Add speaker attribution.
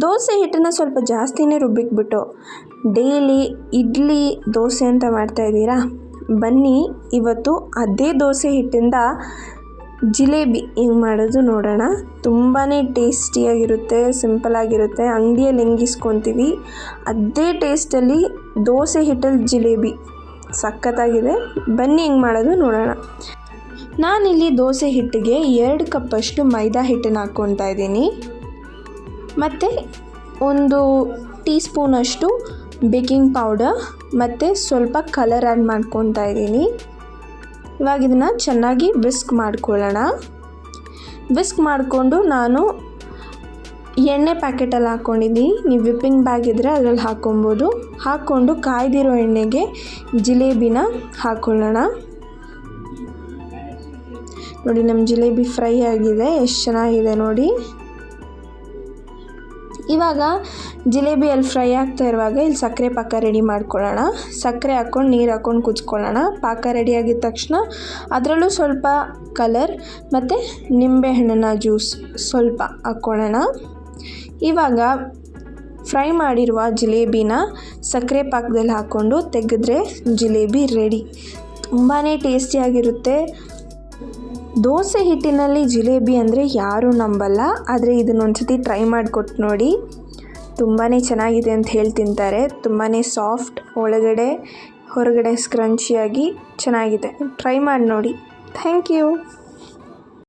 Speaker 1: ದೋಸೆ ಹಿಟ್ಟನ್ನು ಸ್ವಲ್ಪ ಜಾಸ್ತಿನೇ ರುಬ್ಬಿಕ್ಬಿಟ್ಟು ಡೈಲಿ ಇಡ್ಲಿ ದೋಸೆ ಅಂತ ಮಾಡ್ತಾಯಿದ್ದೀರಾ, ಬನ್ನಿ ಇವತ್ತು ಅದೇ ದೋಸೆ ಹಿಟ್ಟಿಂದ ಜಿಲೇಬಿ ಹೆಂಗೆ ಮಾಡೋದು ನೋಡೋಣ. ತುಂಬಾ ಟೇಸ್ಟಿಯಾಗಿರುತ್ತೆ, ಸಿಂಪಲಾಗಿರುತ್ತೆ. ಅಂಗಡಿಯಲ್ಲಿ ಹೆಂಗೆ ಇಸ್ಕೊತೀವಿ ಅದೇ ಟೇಸ್ಟಲ್ಲಿ ದೋಸೆ ಹಿಟ್ಟಲ್ಲಿ ಜಿಲೇಬಿ ಸಖತ್ತಾಗಿದೆ. ಬನ್ನಿ ಹೆಂಗೆ ಮಾಡೋದು ನೋಡೋಣ. ನಾನಿಲ್ಲಿ ದೋಸೆ ಹಿಟ್ಟಿಗೆ 2 ಕಪ್ಪಷ್ಟು ಮೈದಾ ಹಿಟ್ಟನ್ನು ಹಾಕ್ಕೊತಾ ಇದ್ದೀನಿ ಮತ್ತು 1 ಟೀ ಸ್ಪೂನಷ್ಟು ಬೇಕಿಂಗ್ ಪೌಡರ್ ಮತ್ತು ಸ್ವಲ್ಪ ಕಲರ್ ಆ್ಯಡ್ ಮಾಡ್ಕೊತಾ ಇದ್ದೀನಿ. ಇವಾಗ ಇದನ್ನು ಚೆನ್ನಾಗಿ ವಿಸ್ಕ್ ಮಾಡ್ಕೊಳ್ಳೋಣ. ವಿಸ್ಕ್ ಮಾಡಿಕೊಂಡು ನಾನು ಎಣ್ಣೆ ಪ್ಯಾಕೆಟಲ್ಲಿ ಹಾಕ್ಕೊಂಡಿದ್ದೀನಿ. ನೀವು ವಿಪ್ಪಿಂಗ್ ಬ್ಯಾಗ್ ಇದ್ದರೆ ಅದರಲ್ಲಿ ಹಾಕ್ಕೊಬೋದು. ಹಾಕ್ಕೊಂಡು ಕಾಯ್ದಿರೋ ಎಣ್ಣೆಗೆ ಜಿಲೇಬಿನ ಹಾಕ್ಕೊಳ್ಳೋಣ. ನೋಡಿ ನಮ್ಮ ಜಿಲೇಬಿ ಫ್ರೈ ಆಗಿದೆ, ಎಷ್ಟು ಚೆನ್ನಾಗಿದೆ ನೋಡಿ. ಇವಾಗ ಜಿಲೇಬಿಯಲ್ಲಿ ಫ್ರೈ ಆಗ್ತಾ ಇರುವಾಗ ಇಲ್ಲಿ ಸಕ್ಕರೆ ಪಾಕ ರೆಡಿ ಮಾಡ್ಕೊಳ್ಳೋಣ. ಸಕ್ಕರೆ ಹಾಕ್ಕೊಂಡು ನೀರು ಹಾಕ್ಕೊಂಡು ಕುದಿಸ್ಕೊಳ್ಳೋಣ. ಪಾಕ ರೆಡಿ ಆಗಿದ ತಕ್ಷಣ ಅದರಲ್ಲೂ ಸ್ವಲ್ಪ ಕಲರ್ ಮತ್ತು ನಿಂಬೆಹಣ್ಣಿನ ಜ್ಯೂಸ್ ಸ್ವಲ್ಪ ಹಾಕ್ಕೊಳ್ಳೋಣ. ಇವಾಗ ಫ್ರೈ ಮಾಡಿರುವ ಜಿಲೇಬಿನ ಸಕ್ಕರೆ ಪಾಕದಲ್ಲಿ ಹಾಕ್ಕೊಂಡು ತೆಗೆದ್ರೆ ಜಿಲೇಬಿ ರೆಡಿ. ತುಂಬಾ ಟೇಸ್ಟಿಯಾಗಿರುತ್ತೆ. ದೋಸೆ ಹಿಟ್ಟಿನಲ್ಲಿ ಜಿಲೇಬಿ ಅಂದರೆ ಯಾರೂ ನಂಬಲ್ಲ, ಆದರೆ ಇದನ್ನೊಂದು ಸತಿ ಟ್ರೈ ಮಾಡಿಕೊಟ್ಟು ನೋಡಿ. ತುಂಬಾ ಚೆನ್ನಾಗಿದೆ ಅಂತ ಹೇಳಿ ತಿಂತಾರೆ. ತುಂಬಾ ಸಾಫ್ಟ್, ಒಳಗಡೆ ಹೊರಗಡೆ ಸ್ಕ್ರಂಚಿಯಾಗಿ ಚೆನ್ನಾಗಿದೆ. ಟ್ರೈ ಮಾಡಿ ನೋಡಿ. Thank you.